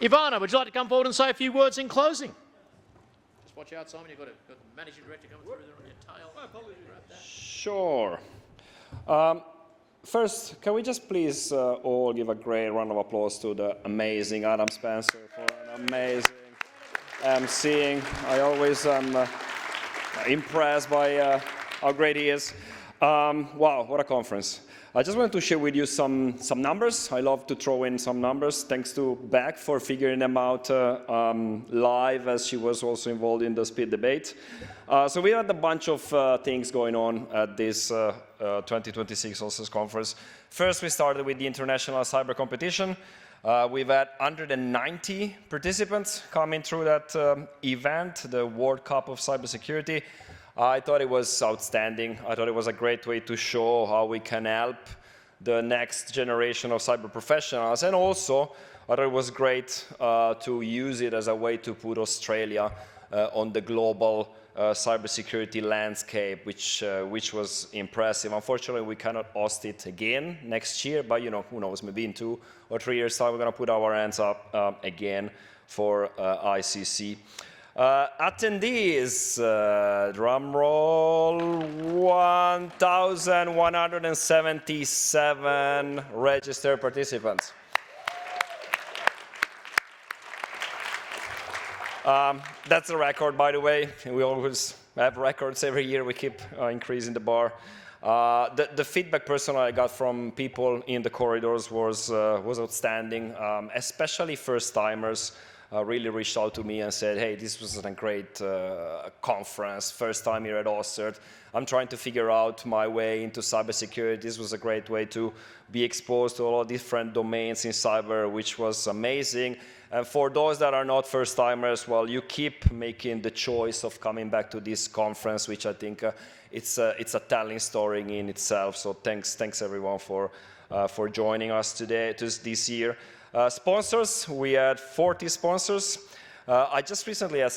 Ivana, would you like to come forward and say a few words in closing? Just watch out, Simon. You've got the managing director coming through there on your tail. My apologies. Sure. First, can we just please all give a great round of applause to the amazing Adam Spencer for an amazing emceeing. I always am impressed by how great he is. Wow, what a conference. I just wanted to share with you some numbers. I love to throw in some numbers. Thanks to Beck for figuring them out live, as she was also involved in the speed debate. So we had a bunch of things going on at this 2026 OSCE conference. First, we started with the International Cyber Competition. We've had 190 participants coming through that event, the World Cup of Cybersecurity. I thought it was outstanding. I thought it was a great way to show how we can help the next generation of cyber professionals. And also, I thought it was great to use it as a way to put Australia on the global cybersecurity landscape, which was impressive. Unfortunately, we cannot host it again next year, but who knows, maybe in 2 or 3 years' time, we're going to put our hands up again for ICC. Attendees, drum roll, 1,177 registered participants. That's a record, by the way. We always have records every year. We keep increasing the bar. The feedback personally I got from people in the corridors was outstanding, especially first-timers. Really reached out to me and said, hey, this was a great conference, first time here at OSCE. I'm trying to figure out my way into cybersecurity. This was a great way to be exposed to all different domains in cyber, which was amazing. And for those that are not first-timers, well, you keep making the choice of coming back to this conference, which I think it's a telling story in itself. So thanks everyone for joining us today, this year. Sponsors, we had 40 sponsors. I just recently had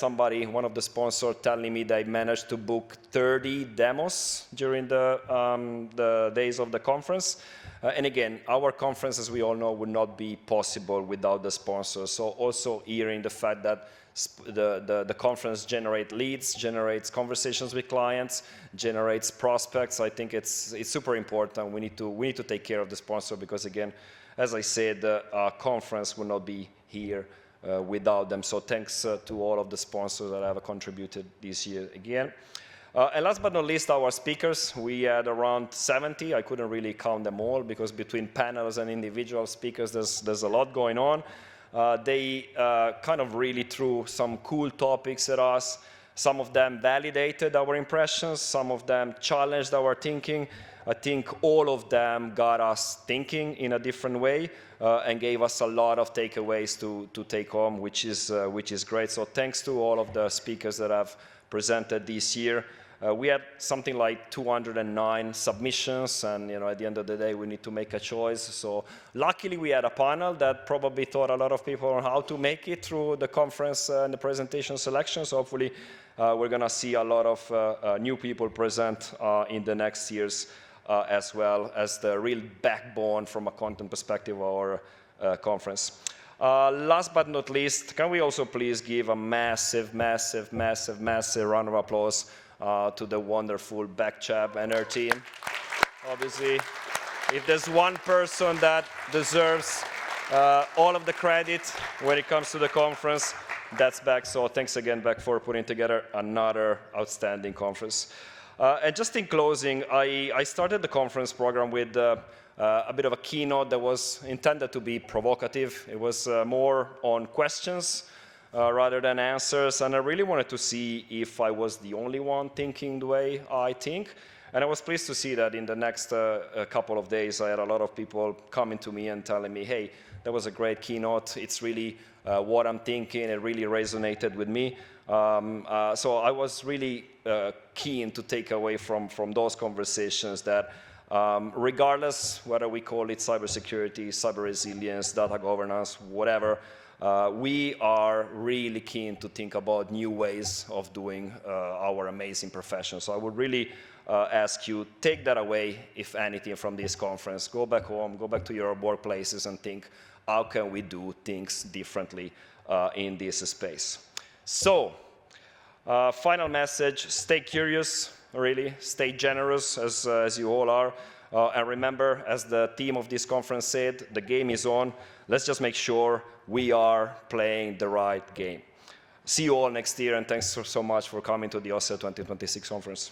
one of the sponsors telling me they managed to book 30 demos during the days of the conference. And again, our conference, as we all know, would not be possible without the sponsors. So also hearing the fact that the conference generates leads, generates conversations with clients, generates prospects, I think it's super important. We need to take care of the sponsor because, again, as I said, the conference will not be here without them. So thanks to all of the sponsors that have contributed this year again. And last but not least, our speakers. We had around 70. I couldn't really count them all because between panels and individual speakers, there's a lot going on. They kind of really threw some cool topics at us. Some of them validated our impressions. Some of them challenged our thinking. I think all of them got us thinking in a different way and gave us a lot of takeaways to take home, which is great. So thanks to all of the speakers that have presented this year. We had something like 209 submissions, and at the end of the day, we need to make a choice. So luckily, we had a panel that probably taught a lot of people on how to make it through the conference and the presentation selection. So hopefully, we're going to see a lot of new people present in the next years as well as the real backbone from a content perspective of our conference. Last but not least, can we also please give a massive round of applause to the wonderful Beck Chab and her team. Obviously, if there's one person that deserves all of the credit when it comes to the conference, that's Beck. So thanks again, Beck, for putting together another outstanding conference. And just in closing, I started the conference program with a bit of a keynote that was intended to be provocative. It was more on questions rather than answers, and I really wanted to see if I was the only one thinking the way I think. And I was pleased to see that in the next couple of days, I had a lot of people coming to me and telling me, hey, that was a great keynote. It's really what I'm thinking. It really resonated with me. So I was really keen to take away from those conversations that regardless whether we call it cybersecurity, cyber resilience, data governance, whatever, We are really keen to think about new ways of doing our amazing profession. So I would really ask you, take that away, if anything, from this conference. Go back home, go back to your workplaces and think, how can we do things differently in this space? So, final message, stay curious, really, stay generous, as you all are. And remember, as the theme of this conference said, the game is on. Let's just make sure we are playing the right game. See you all next year, and thanks so much for coming to the OSCE 2026 conference.